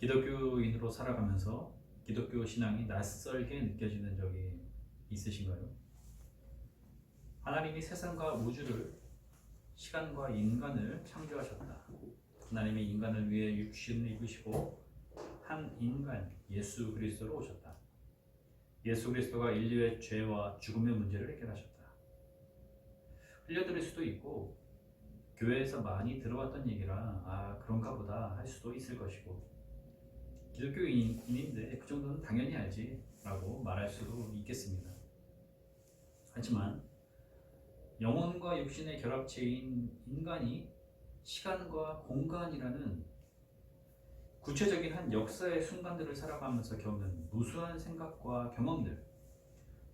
기독교인으로 살아가면서 기독교 신앙이 낯설게 느껴지는 적이 있으신가요? 하나님이 세상과 우주를, 시간과 인간을 창조하셨다. 하나님이 인간을 위해 육신을 입으시고 한 인간 예수 그리스도로 오셨다. 예수 그리스도가 인류의 죄와 죽음의 문제를 해결하셨다. 흘려들을 수도 있고 교회에서 많이 들어왔던 얘기라 그런가 보다 할 수도 있을 것이고, 기독교인인데 그 정도는 당연히 알지 라고 말할 수도 있겠습니다. 하지만 영혼과 육신의 결합체인 인간이 시간과 공간이라는 구체적인 한 역사의 순간들을 살아가면서 겪는 무수한 생각과 경험들,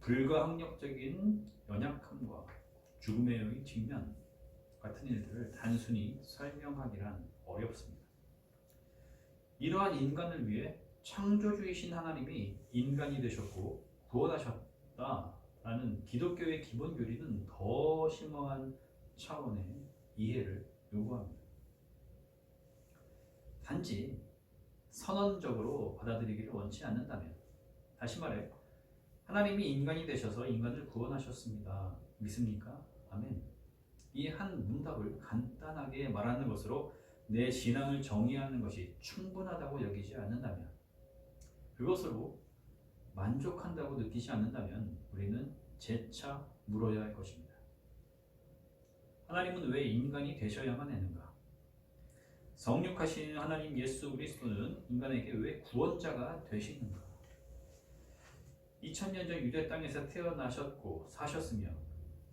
불가항력적인 연약함과 죽음의 직면 같은 일들을 단순히 설명하기란 어렵습니다. 이러한 인간을 위해 창조주이신 하나님이 인간이 되셨고 구원하셨다라는 기독교의 기본 교리는 더 심오한 차원의 이해를 요구합니다. 단지 선언적으로 받아들이기를 원치 않는다면, 다시 말해 하나님이 인간이 되셔서 인간을 구원하셨습니다. 믿습니까? 아멘. 이 한 문답을 간단하게 말하는 것으로 내 신앙을 정의하는 것이 충분하다고 여기지 않는다면, 그것으로 만족한다고 느끼지 않는다면 우리는 재차 물어야 할 것입니다. 하나님은 왜 인간이 되셔야만 했는가? 성육하신 하나님 예수 그리스도는 인간에게 왜 구원자가 되시는가? 2000년 전 유대 땅에서 태어나셨고 사셨으며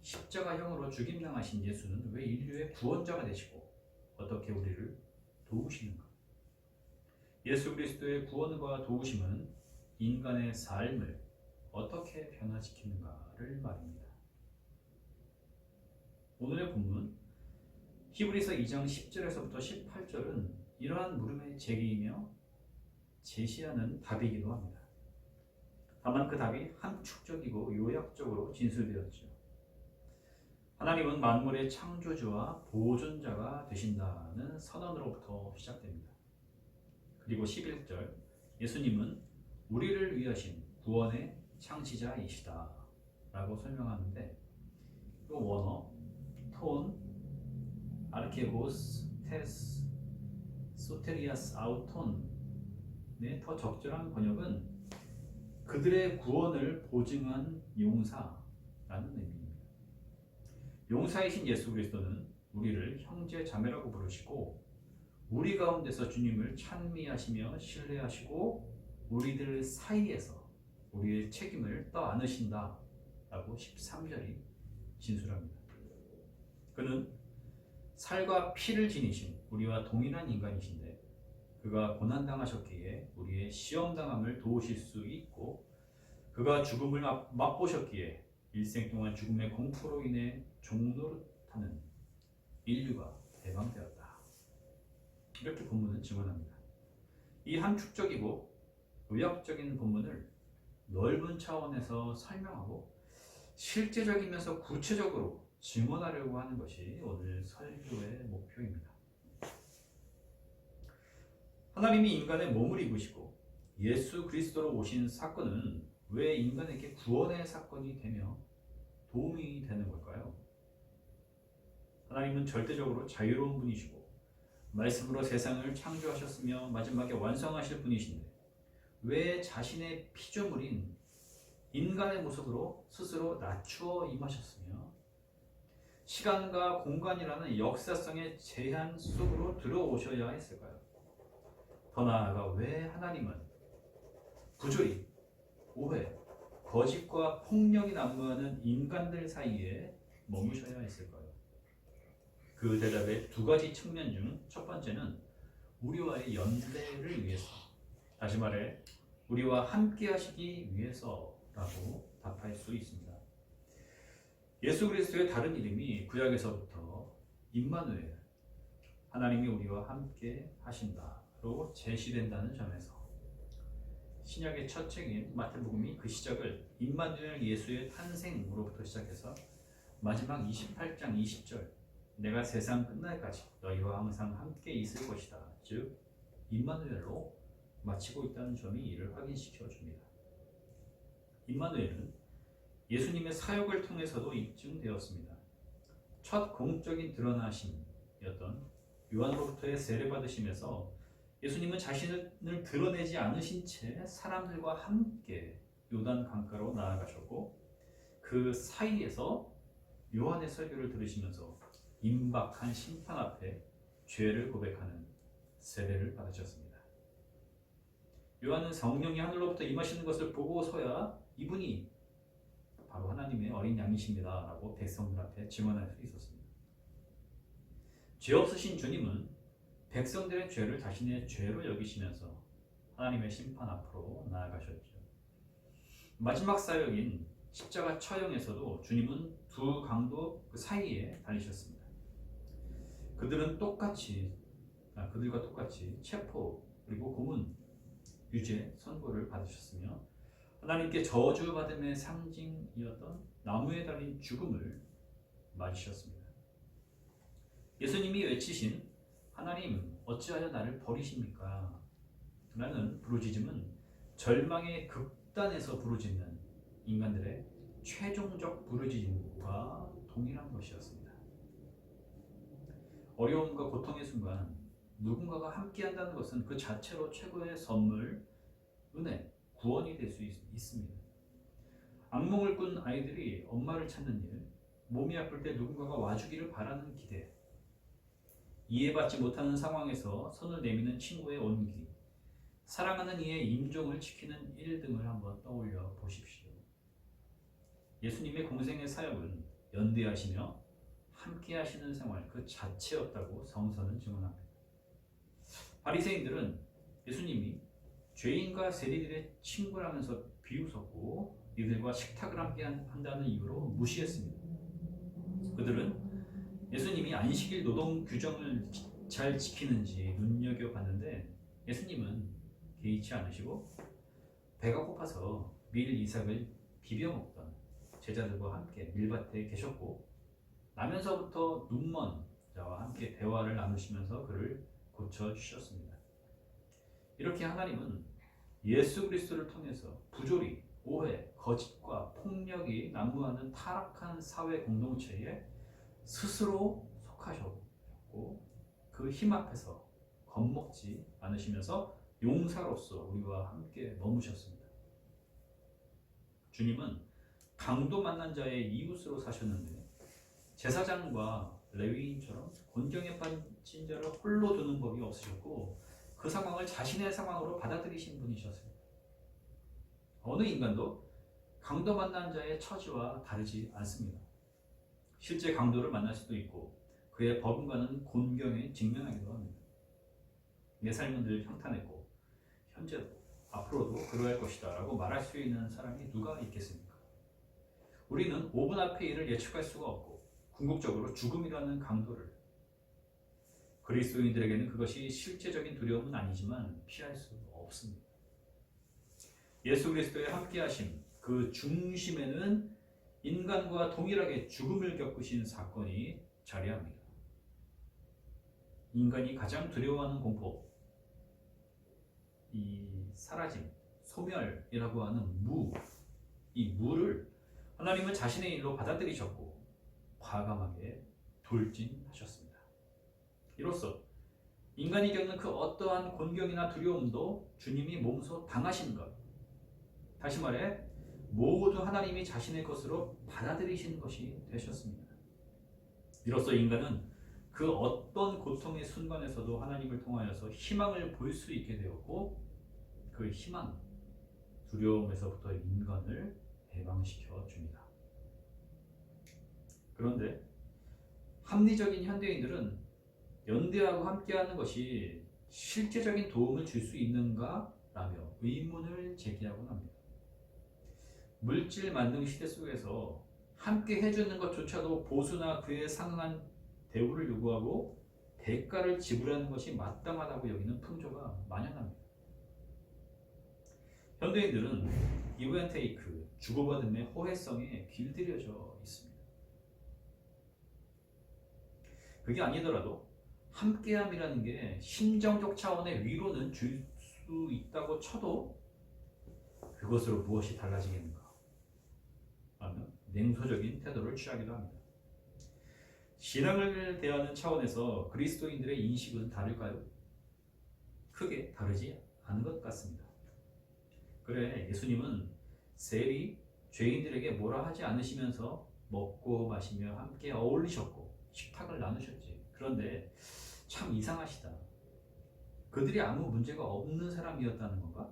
십자가형으로 죽임당하신 예수는 왜 인류의 구원자가 되시고 어떻게 우리를 도우시는가? 예수 그리스도의 구원과 도우심은 인간의 삶을 어떻게 변화시키는가를 말입니다. 오늘의 본문 히브리서 2장 10절에서부터 18절은 이러한 물음의 제기이며 제시하는 답이기도 합니다. 다만 그 답이 함축적이고 요약적으로 진술되었죠. 하나님은 만물의 창조주와 보존자가 되신다는 선언으로부터 시작됩니다. 그리고 11절, 예수님은 우리를 위하신 구원의 창시자이시다 라고 설명하는데, 그 원어 톤, 아르케고스, 테스, 소테리아스, 아우톤의 더 적절한 번역은 그들의 구원을 보증한 용사라는 의미입니다. 용사이신 예수 그리스도는 우리를 형제 자매라고 부르시고 우리 가운데서 주님을 찬미하시며 신뢰하시고 우리들 사이에서 우리의 책임을 떠안으신다 라고 13절이 진술합니다. 그는 살과 피를 지니신 우리와 동일한 인간이신데 그가 고난당하셨기에 우리의 시험당함을 도우실 수 있고, 그가 죽음을 맛보셨기에 일생 동안 죽음의 공포로 인해 종노릇하는 인류가 해방되었다. 이렇게 본문은 증언합니다. 이 함축적이고 의학적인 본문을 넓은 차원에서 설명하고 실제적이면서 구체적으로 증언하려고 하는 것이 오늘 설교의 목표입니다. 하나님이 인간의 몸을 입으시고 예수 그리스도로 오신 사건은 왜 인간에게 구원의 사건이 되며 도움이 되는 걸까요? 하나님은 절대적으로 자유로운 분이시고 말씀으로 세상을 창조하셨으며 마지막에 완성하실 분이신데 왜 자신의 피조물인 인간의 모습으로 스스로 낮추어 임하셨으며 시간과 공간이라는 역사성의 제한 속으로 들어오셔야 했을까요? 더 나아가 왜 하나님은 부조리, 오해, 거짓과 폭력이 난무하는 인간들 사이에 머무셔야 했을까요? 그 대답의 두 가지 측면 중 첫 번째는 우리와의 연대를 위해서, 다시 말해 우리와 함께 하시기 위해서라고 답할 수 있습니다. 예수 그리스도의 다른 이름이 구약에서부터 임마누엘, 하나님이 우리와 함께 하신다로 제시된다는 점에서 신약의 첫 책인 마태복음이 그 시작을 임마누엘 예수의 탄생으로부터 시작해서 마지막 28장 20절, 내가 세상 끝날까지 너희와 항상 함께 있을 것이다, 즉 임마누엘로 마치고 있다는 점이 이를 확인시켜 줍니다. 임마누엘은 예수님의 사역을 통해서도 입증되었습니다. 첫 공적인 드러나심이었던 요한으로부터의 세례받으심에서 예수님은 자신을 드러내지 않으신 채 사람들과 함께 요단 강가로 나아가셨고, 그 사이에서 요한의 설교를 들으시면서 임박한 심판 앞에 죄를 고백하는 세례를 받으셨습니다. 요한은 성령이 하늘로부터 임하시는 것을 보고서야 이분이 바로 하나님의 어린 양이십니다 라고 백성들 앞에 증언할 수 있었습니다. 죄 없으신 주님은 백성들의 죄를 자신의 죄로 여기시면서 하나님의 심판 앞으로 나아가셨죠. 마지막 사역인 십자가 처형에서도 주님은 두 강도 그 사이에 달리셨습니다. 그들과 똑같이 체포 그리고 고문, 유죄 선고를 받으셨으며 하나님께 저주받음의 상징이었던 나무에 달린 죽음을 맞으셨습니다. 예수님이 외치신 하나님 어찌하여 나를 버리십니까? 라는 부르짖음은 절망의 극단에서 부르짖는 인간들의 최종적 부르짖음과 동일한 것이었습니다. 어려움과 고통의 순간 누군가가 함께한다는 것은 그 자체로 최고의 선물, 은혜, 구원이 될 수 있습니다. 악몽을 꾼 아이들이 엄마를 찾는 일, 몸이 아플 때 누군가가 와주기를 바라는 기대, 이해받지 못하는 상황에서 손을 내미는 친구의 온기, 사랑하는 이의 임종을 지키는 일 등을 한번 떠올려 보십시오. 예수님의 공생의 사역은 연대하시며 함께하시는 생활 그 자체였다고 성서는 증언합니다. 바리새인들은 예수님이 죄인과 세리들의 친구라면서 비웃었고 이들과 식탁을 함께 한다는 이유로 무시했습니다. 그들은 예수님이 안식일 노동 규정을 잘 지키는지 눈여겨봤는데 예수님은 개의치 않으시고 배가 고파서 밀 이삭을 비벼 먹던 제자들과 함께 밀밭에 계셨고 나면서부터 눈먼 자와 함께 대화를 나누시면서 그를 고쳐주셨습니다. 이렇게 하나님은 예수 그리스도를 통해서 부조리, 오해, 거짓과 폭력이 난무하는 타락한 사회 공동체에 스스로 속하셨고 그 힘 앞에서 겁먹지 않으시면서 용사로서 우리와 함께 머무셨습니다. 주님은 강도 만난 자의 이웃으로 사셨는데 제사장과 레위인처럼 곤경에 빠진 자를 홀로 두는 법이 없으셨고 그 상황을 자신의 상황으로 받아들이신 분이셨습니다. 어느 인간도 강도 만난 자의 처지와 다르지 않습니다. 실제 강도를 만날 수도 있고 그의 버금가는 곤경에 직면하기도 합니다. 내 삶은 늘 평탄했고 현재도 앞으로도 그러할 것이다 라고 말할 수 있는 사람이 누가 있겠습니까? 우리는 5분 앞의 일을 예측할 수가 없고 궁극적으로 죽음이라는 강도를 그리스도인들에게는 그것이 실제적인 두려움은 아니지만 피할 수 없습니다. 예수 그리스도의 함께하심 그 중심에는 인간과 동일하게 죽음을 겪으신 사건이 자리합니다. 인간이 가장 두려워하는 공포, 이 사라짐, 소멸이라고 하는 이 무를 하나님은 자신의 일로 받아들이셨고 과감하게 돌진하셨습니다. 이로써 인간이 겪는 그 어떠한 곤경이나 두려움도 주님이 몸소 당하신 것, 다시 말해 모두 하나님이 자신의 것으로 받아들이신 것이 되셨습니다. 이로써 인간은 그 어떤 고통의 순간에서도 하나님을 통하여서 희망을 볼 수 있게 되었고 그 희망, 두려움에서부터 인간을 해방시켜 줍니다. 그런데 합리적인 현대인들은 연대하고 함께하는 것이 실제적인 도움을 줄 수 있는가? 라며 의문을 제기하곤 합니다. 물질 만능 시대 속에서 함께 해주는 것조차도 보수나 그에 상응한 대우를 요구하고 대가를 지불하는 것이 마땅하다고 여기는 풍조가 만연합니다. 현대인들은 기브앤테이크, 주고받음의 호혜성에 길들여져 있습니다. 그게 아니더라도 함께함이라는 게 심정적 차원의 위로는 줄 수 있다고 쳐도 그것으로 무엇이 달라지겠는가 하면 냉소적인 태도를 취하기도 합니다. 신앙을 대하는 차원에서 그리스도인들의 인식은 다를까요? 크게 다르지 않은 것 같습니다. 그래, 예수님은 세리 죄인들에게 뭐라 하지 않으시면서 먹고 마시며 함께 어울리셨고 식탁을 나누셨지. 그런데 참 이상하시다. 그들이 아무 문제가 없는 사람이었다는 건가?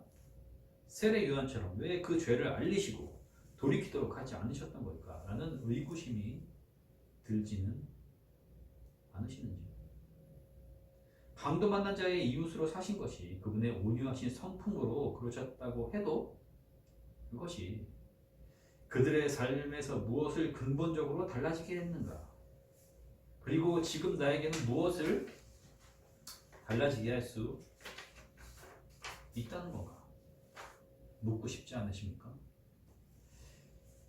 세례 요한처럼 왜 그 죄를 알리시고 돌이키도록 하지 않으셨던 걸까? 라는 의구심이 들지는 않으시는지. 강도 만난 자의 이웃으로 사신 것이 그분의 온유하신 성품으로 그러셨다고 해도 그것이 그들의 삶에서 무엇을 근본적으로 달라지게 했는가? 그리고 지금 나에게는 무엇을 달라지게 할 수 있다는 건가? 묻고 싶지 않으십니까?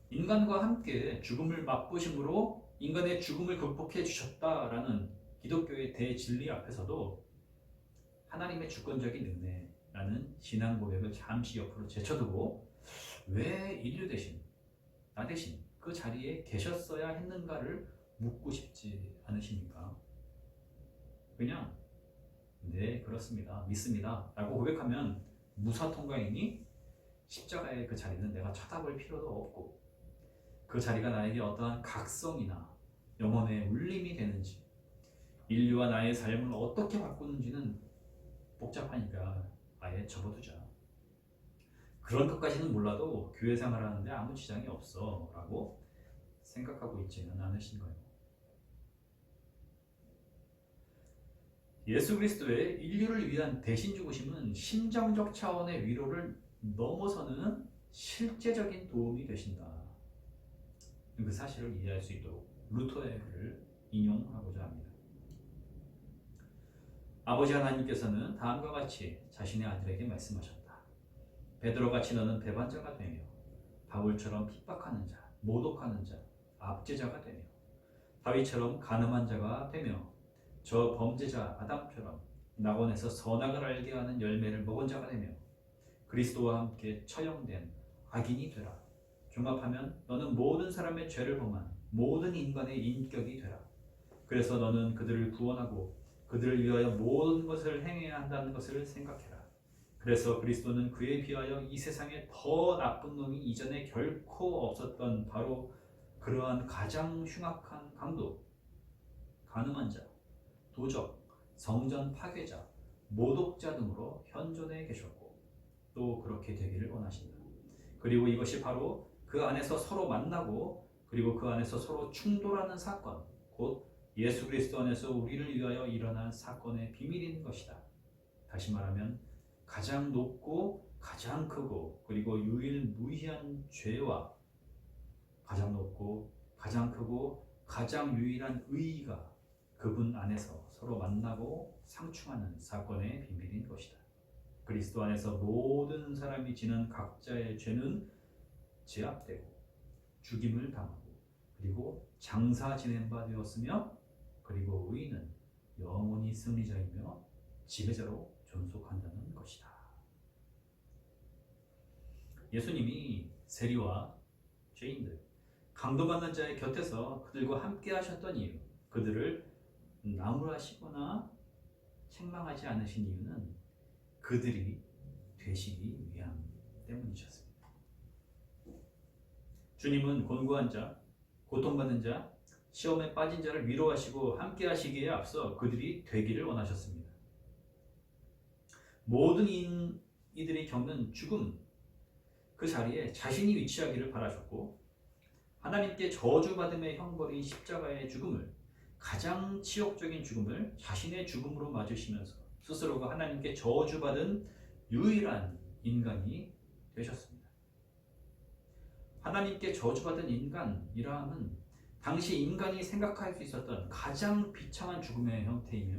인간과 함께 죽음을 맛보심으로 인간의 죽음을 극복해 주셨다라는 기독교의 대진리 앞에서도 하나님의 주권적인 은혜라는 신앙 고백을 잠시 옆으로 제쳐두고 왜 인류 대신 나 대신 그 자리에 계셨어야 했는가를 묻고 싶지 않으십니까? 그냥 네 그렇습니다 믿습니다 라고 고백하면 무사통과이니 십자가의 그 자리는 내가 쳐다볼 필요도 없고 그 자리가 나에게 어떠한 각성이나 영혼의 울림이 되는지 인류와 나의 삶을 어떻게 바꾸는지는 복잡하니까 아예 접어두자. 그런 것까지는 몰라도 교회 생활하는데 아무 지장이 없어 라고 생각하고 있지는 않으신가요? 예수 그리스도의 인류를 위한 대신 죽으심은 심정적 차원의 위로를 넘어서는 실제적인 도움이 되신다. 그 사실을 이해할 수 있도록 루터의 글을 인용하고자 합니다. 아버지 하나님께서는 다음과 같이 자신의 아들에게 말씀하셨다. 베드로같이 너는 배반자가 되며 바울처럼 핍박하는 자, 모독하는 자, 압제자가 되며 다윗처럼 간음한 자가 되며 저 범죄자 아담처럼 낙원에서 선악을 알게 하는 열매를 먹은 자가 되며 그리스도와 함께 처형된 악인이 되라. 종합하면 너는 모든 사람의 죄를 범한 모든 인간의 인격이 되라. 그래서 너는 그들을 구원하고 그들을 위하여 모든 것을 행해야 한다는 것을 생각해라. 그래서 그리스도는 그에 비하여 이 세상에 더 나쁜 놈이 이전에 결코 없었던 바로 그러한 가장 흉악한 강도, 간음한 자, 도적, 성전 파괴자, 모독자 등으로 현존해 계셨고 또 그렇게 되기를 원하신다. 그리고 이것이 바로 그 안에서 서로 만나고 그리고 그 안에서 서로 충돌하는 사건, 곧 예수 그리스도 안에서 우리를 위하여 일어난 사건의 비밀인 것이다. 다시 말하면 가장 높고 가장 크고 그리고 유일무이한 죄와 가장 높고 가장 크고 가장 유일한 의의가 그분 안에서 서로 만나고 상충하는 사건의 비밀인 것이다. 그리스도 안에서 모든 사람이 지는 각자의 죄는 제압되고 죽임을 당하고 그리고 장사 지낸 바 되었으며 그리고 의인은 영원히 승리자이며 지배자로 존속한다는 것이다. 예수님이 세리와 죄인들, 강도받는 자의 곁에서 그들과 함께 하셨던 이유, 그들을 나무라시거나 책망하지 않으신 이유는 그들이 되시기 위함 때문이셨습니다. 주님은 곤고한 자, 고통받는 자, 시험에 빠진 자를 위로하시고 함께 하시기에 앞서 그들이 되기를 원하셨습니다. 모든 이들이 겪는 죽음, 그 자리에 자신이 위치하기를 바라셨고 하나님께 저주받음의 형벌인 십자가의 죽음을, 가장 치욕적인 죽음을 자신의 죽음으로 맞으시면서 스스로가 하나님께 저주받은 유일한 인간이 되셨습니다. 하나님께 저주받은 인간이라 함은 당시 인간이 생각할 수 있었던 가장 비참한 죽음의 형태이며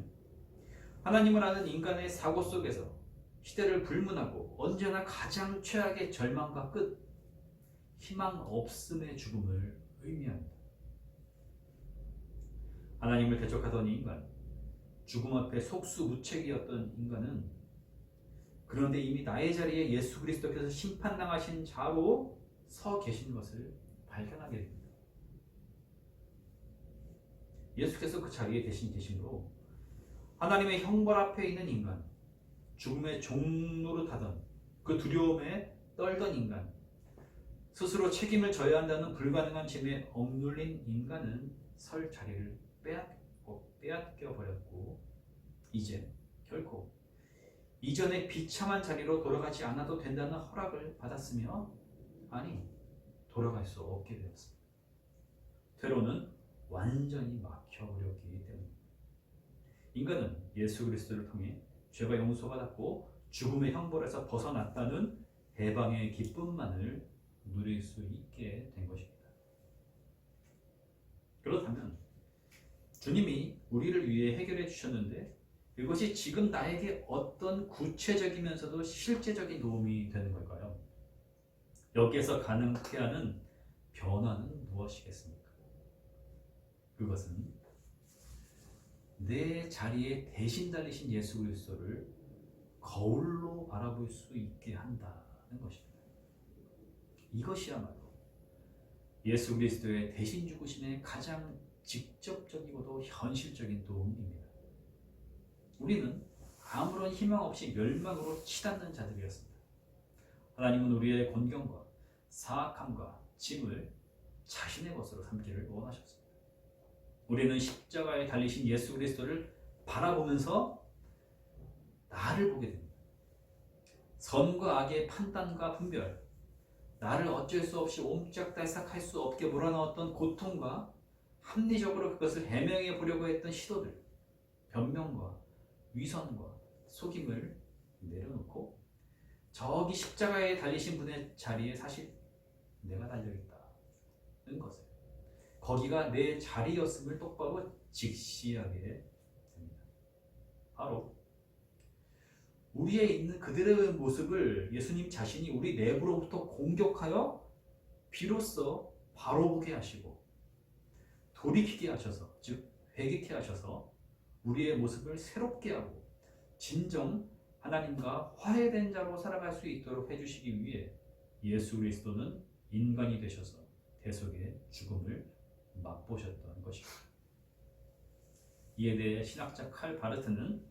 하나님을 아는 인간의 사고 속에서 시대를 불문하고 언제나 가장 최악의 절망과 끝, 희망 없음의 죽음을 의미합니다. 하나님을 대적하던 인간, 죽음 앞에 속수무책이었던 인간은 그런데 이미 나의 자리에 예수 그리스도께서 심판당하신 자로 서 계신 것을 발견하게 됩니다. 예수께서 그 자리에 대신 계심으로 하나님의 형벌 앞에 있는 인간, 죽음의 종노릇하던 그 두려움에 떨던 인간, 스스로 책임을 져야 한다는 불가능한 짐에 억눌린 인간은 설 자리를 빼앗겨 버렸고 이제 결코 이전의 비참한 자리로 돌아가지 않아도 된다는 허락을 받았으며 돌아갈 수 없게 되었습니다. 퇴로는 완전히 막혀버렸기 때문입니다. 인간은 예수 그리스도를 통해 죄가 용서받았고 죽음의 형벌에서 벗어났다는 해방의 기쁨만을 누릴 수 있게 된 것입니다. 그렇다면 주님이 우리를 위해 해결해 주셨는데 이것이 지금 나에게 어떤 구체적이면서도 실제적인 도움이 되는 걸까요? 여기에서 가능케 하는 변화는 무엇이겠습니까? 그것은 내 자리에 대신 달리신 예수 그리스도를 거울로 바라볼 수 있게 한다는 것입니다. 이것이야말로 예수 그리스도의 대신 죽으심의 가장 직접적이고도 현실적인 도움입니다. 우리는 아무런 희망 없이 멸망으로 치닫는 자들이었습니다. 하나님은 우리의 곤경과 사악함과 짐을 자신의 것으로 삼기를 원하셨습니다. 우리는 십자가에 달리신 예수 그리스도를 바라보면서 나를 보게 됩니다. 선과 악의 판단과 분별, 나를 어쩔 수 없이 옴짝달싹할 수 없게 몰아넣었던 고통과 합리적으로 그것을 해명해 보려고 했던 시도들, 변명과 위선과 속임을 내려놓고 저기 십자가에 달리신 분의 자리에 사실 내가 달려있다는 것을, 거기가 내 자리였음을 똑바로 직시하게 됩니다. 바로 우리에 있는 그들의 모습을 예수님 자신이 우리 내부로부터 공격하여 비로소 바로 보게 하시고 돌이키게 하셔서, 즉 회개케 하셔서 우리의 모습을 새롭게 하고 진정 하나님과 화해된 자로 살아갈 수 있도록 해주시기 위해 예수 그리스도는 인간이 되셔서 대속의 죽음을 맛보셨던 것입니다. 이에 대해 신학자 칼 바르트는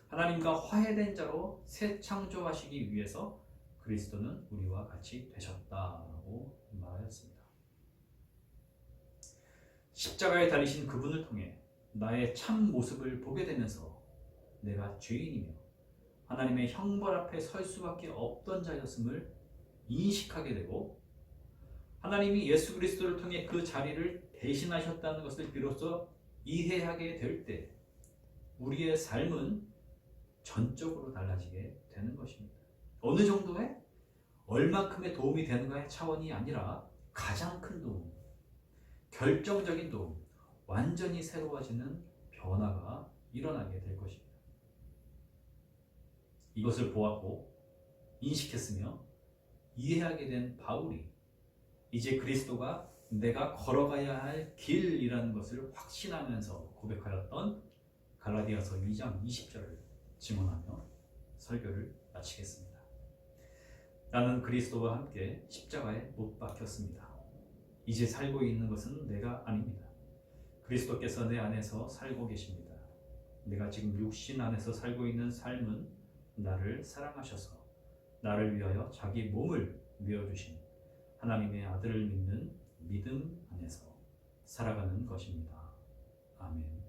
하나님과 화해된 자로 새 창조하시기 위해서 그리스도는 우리와 같이 되셨다고 말하였습니다. 십자가에 달리신 그분을 통해 나의 참 모습을 보게 되면서 내가 죄인이며 하나님의 형벌 앞에 설 수밖에 없던 자였음을 인식하게 되고, 하나님이 예수 그리스도를 통해 그 자리를 대신하셨다는 것을 비로소 이해하게 될 때 우리의 삶은 전적으로 달라지게 되는 것입니다. 어느 정도의, 얼만큼의 도움이 되는가의 차원이 아니라 가장 큰 도움, 결정적인 도움, 완전히 새로워지는 변화가 일어나게 될 것입니다. 이것을 보았고 인식했으며 이해하게 된 바울이 이제 그리스도가 내가 걸어가야 할 길이라는 것을 확신하면서 고백하였던 갈라디아서 2장 20절을 증언하며 설교를 마치겠습니다. 나는 그리스도와 함께 십자가에 못 박혔습니다. 이제 살고 있는 것은 내가 아닙니다. 그리스도께서 내 안에서 살고 계십니다. 내가 지금 육신 안에서 살고 있는 삶은 나를 사랑하셔서 나를 위하여 자기 몸을 내어주신 하나님의 아들을 믿는 믿음 안에서 살아가는 것입니다. 아멘.